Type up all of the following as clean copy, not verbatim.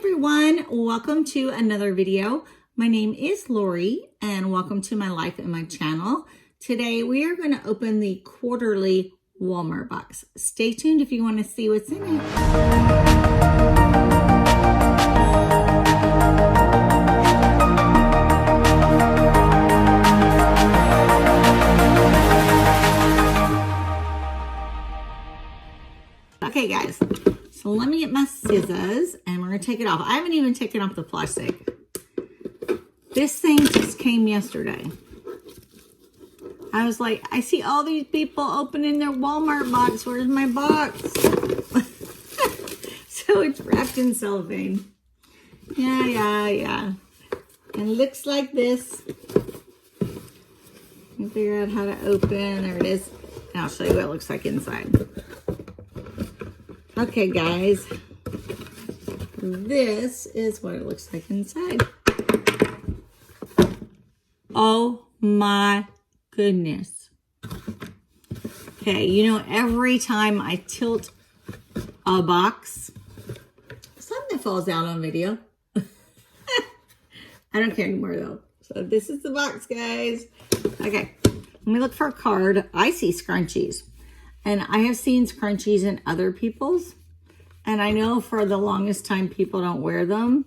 everyone, welcome to another video. My name is Lori and welcome to my life and my channel. Today we are going to open the quarterly Walmart box. Stay tuned if you want to see what's in it. Okay guys, so let me get my scissors and we're going to take it off. I haven't even taken off the plastic. This thing just came yesterday. I was like, I see all these people opening their Walmart box. Where's my box? So it's wrapped in cellophane. Yeah. And it looks like this. Let me figure out how to open. There it is. And I'll show you what it looks like inside. Okay, guys. This is what it looks like inside. Oh my goodness. Okay, you know, every time I tilt a box, something falls out on video. I don't care anymore though. So this is the box, guys. Okay, let me look for a card. I see scrunchies. And I have seen scrunchies in other people's. And I know for the longest time people don't wear them.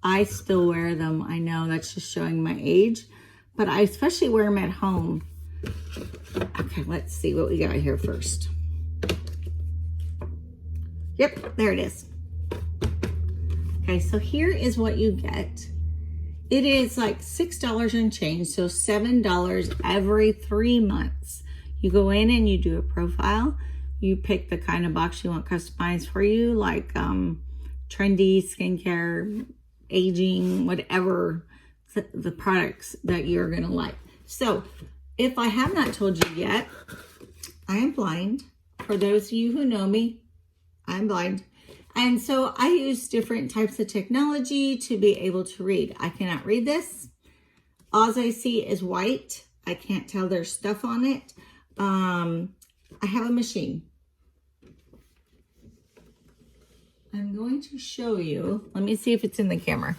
I still wear them. I know that's just showing my age. But I especially wear them at home. Okay, let's see what we got here first. Yep, there it is. Okay, so here is what you get. It is like $6 and change, so $7 every 3 months. You go in and you do a profile. You pick the kind of box you want customized for you, like trendy, skincare, aging, whatever the products that you're going to like. So if I have not told you yet, I am blind. For those of you who know me, I'm blind. And so I use different types of technology to be able to read. I cannot read this. All I see is white. I can't tell there's stuff on it. I have a machine. I'm going to show you. Let me see if it's in the camera.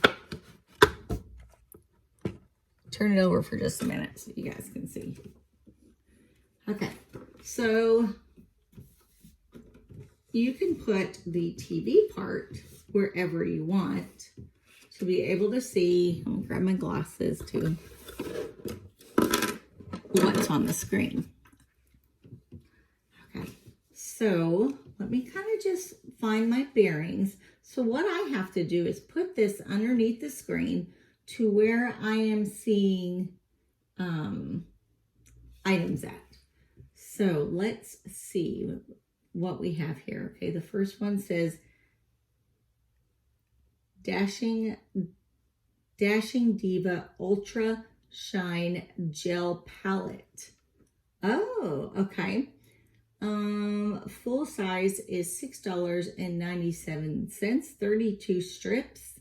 Turn it over for just a minute so you guys can see. Okay, so you can put the TV part wherever you want to be able to see. I'm gonna grab my glasses too. What's on the screen? Okay, so let me kind of just find my bearings. So what I have to do is put this underneath the screen to where I am seeing items at. So let's see what we have here. Okay, the first one says Dashing Diva Ultra Shine Gel Palette. Oh, okay. Full size is $6.97, 32 strips.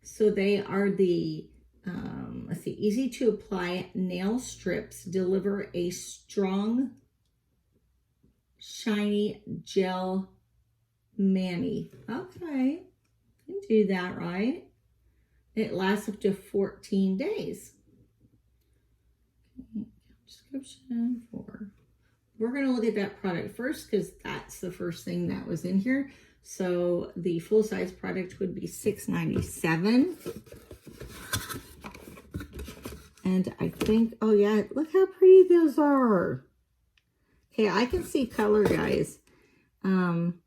So they are the, let's see, easy to apply nail strips, deliver a strong, shiny gel mani. Okay, can do that, right? It lasts up to 14 days. Okay. Description for, we're going to look at that product first because that's the first thing that was in here. So the full-size product would be $6.97. And I think, oh yeah, look how pretty those are. Okay, I can see color, guys.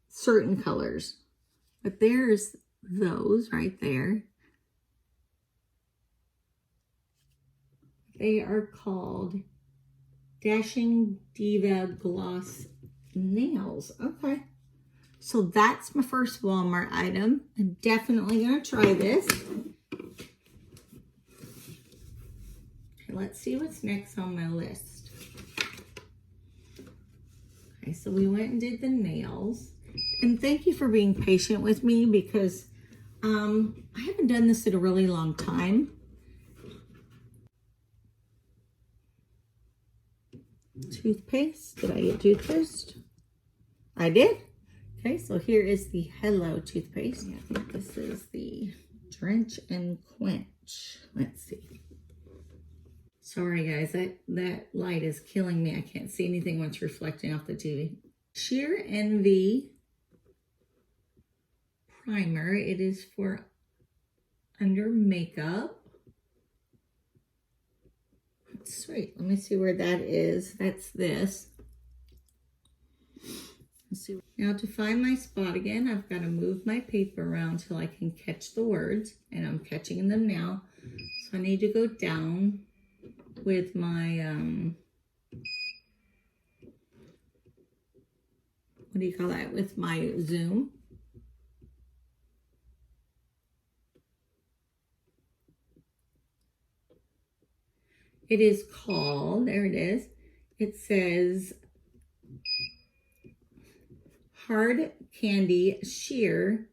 Certain colors. But there's those right there. They are called Dashing Diva Gloss Nails. Okay. So that's my first Walmart item. I'm definitely going to try this. Okay, let's see what's next on my list. Okay, so we went and did the nails. And thank you for being patient with me because I haven't done this in a really long time. Toothpaste. Did I get toothpaste? I did. Okay, so here is the Hello toothpaste. I think this is the Drench and Quench. Let's see. Sorry guys, that light is killing me. I can't see anything when it's reflecting off the TV. Sheer Envy primer. It is for under makeup. Sweet. Let me see where that is. That's this. Let's see. Now to find my spot again, I've got to move my paper around till I can catch the words, and I'm catching them now. So I need to go down with my what do you call that? With my zoom. It is called, there it is. It says Hard Candy Sheer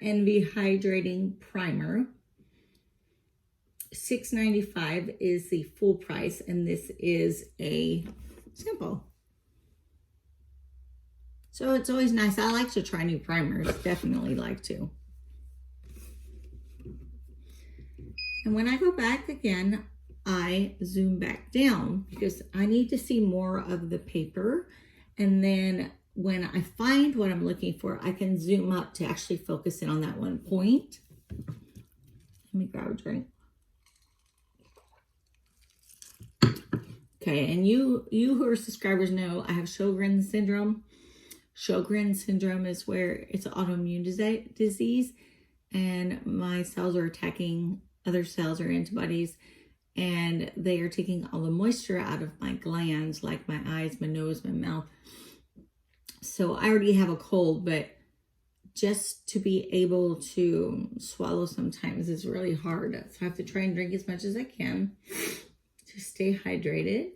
Envy Hydrating Primer. $6.95 is the full price, and this is a sample. So it's always nice. I like to try new primers. Definitely like to. And when I go back again, I zoom back down because I need to see more of the paper. And then when I find what I'm looking for, I can zoom up to actually focus in on that one point. Let me grab a drink. Okay, and you who are subscribers know I have Sjogren's syndrome. Sjogren's syndrome is where it's an autoimmune disease, and my cells are attacking other cells or antibodies, and they are taking all the moisture out of my glands, like my eyes, my nose, my mouth. So I already have a cold, but just to be able to swallow sometimes is really hard. So I have to try and drink as much as I can to stay hydrated.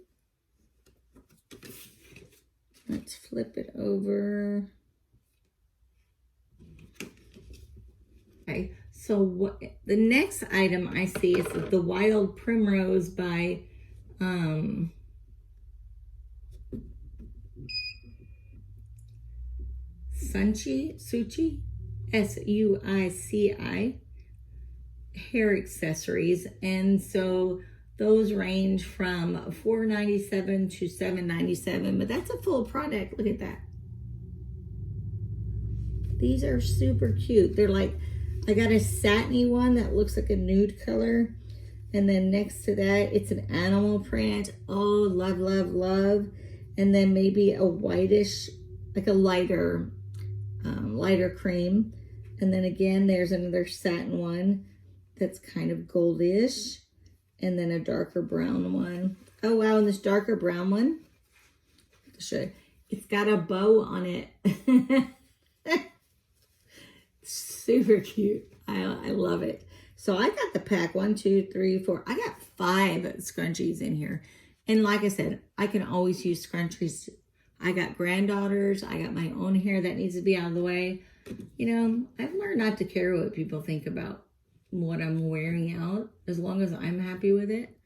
Let's flip it over. Okay, so what the next item I see is the Wild Primrose by Scunci, S-U-I-C-I, hair accessories. And so those range from $4.97 to $7.97, but that's a full product. Look at that. These are super cute. They're like, I got a satiny one that looks like a nude color. And then next to that, it's an animal print. Oh, love, love, love. And then maybe a whitish, like a lighter cream. And then again, there's another satin one that's kind of goldish. And then a darker brown one. Oh, wow, and this darker brown one, I'll show you. It's got a bow on it. Super cute. I love it. So I got the pack, 1, 2, 3, 4. I got 5 scrunchies in here. And like I said, I can always use scrunchies. I got granddaughters. I got my own hair that needs to be out of the way. You know, I've learned not to care what people think about what I'm wearing out, as long as I'm happy with it.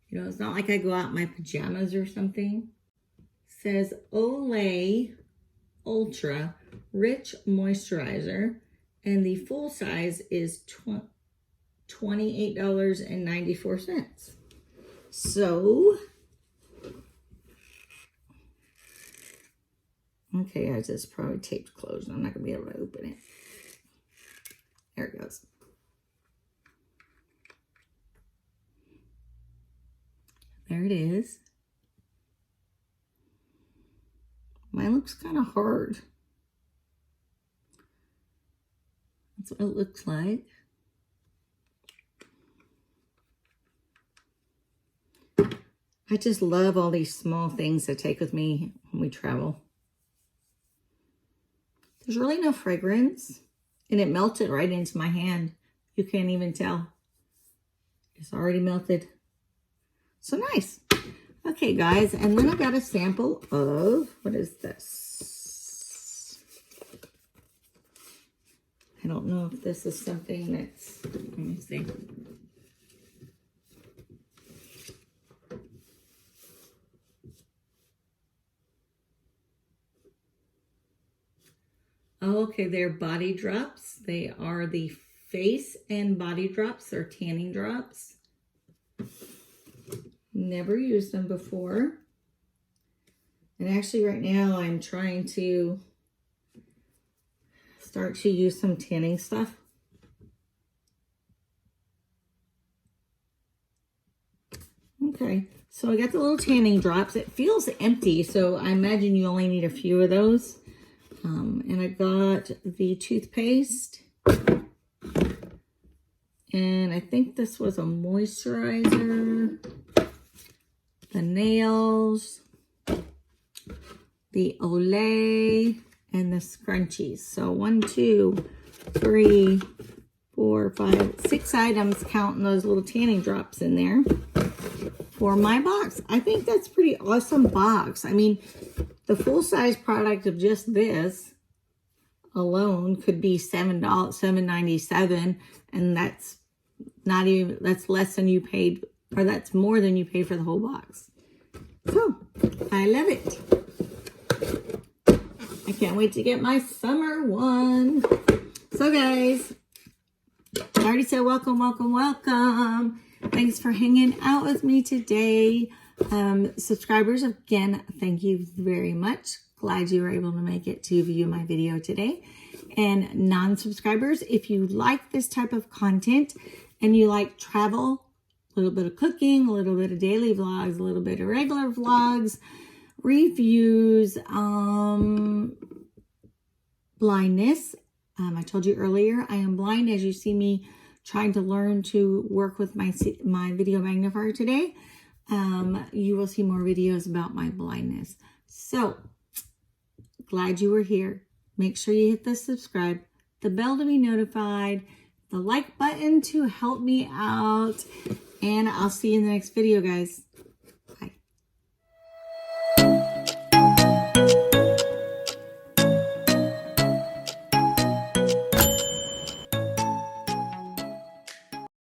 You know, it's not like I go out in my pajamas or something. It says Olay Ultra Rich Moisturizer, and the full size is $28.94. So, okay guys, it's probably taped closed. I'm not gonna be able to open it. There it goes. There it is. Mine looks kind of hard. That's what it looks like. I just love all these small things I take with me when we travel. There's really no fragrance, and it melted right into my hand. You can't even tell. It's already melted. So nice. Okay, guys, and then I got a sample of, what is this? I don't know if this is something that's, let me see. Oh, okay, they're body drops. They are the face and body drops. They're tanning drops. Never used them before. And actually right now I'm trying to start to use some tanning stuff. Okay, so I got the little tanning drops. It feels empty, so I imagine you only need a few of those. And I got the toothpaste. And I think this was a moisturizer. The nails. The Olay. And the Scrunchies. So 1, 2, 3, 4, 5, 6 items, counting those little tanning drops in there for my box. I think that's pretty awesome box. I mean, the full-size product of just this alone could be $7.97, and that's not even, that's less than you paid, or that's more than you paid for the whole box. So I love it. I can't wait to get my summer one. So guys, I already said welcome, welcome, welcome. Thanks for hanging out with me today. Subscribers, again, thank you very much. Glad you were able to make it to view my video today. And non-subscribers, if you like this type of content and you like travel, a little bit of cooking, a little bit of daily vlogs, a little bit of regular vlogs, reviews, blindness. I told you earlier, I am blind, as you see me trying to learn to work with my video magnifier today. You will see more videos about my blindness. So, glad you were here. Make sure you hit the subscribe, the bell to be notified, the like button to help me out, and I'll see you in the next video, guys.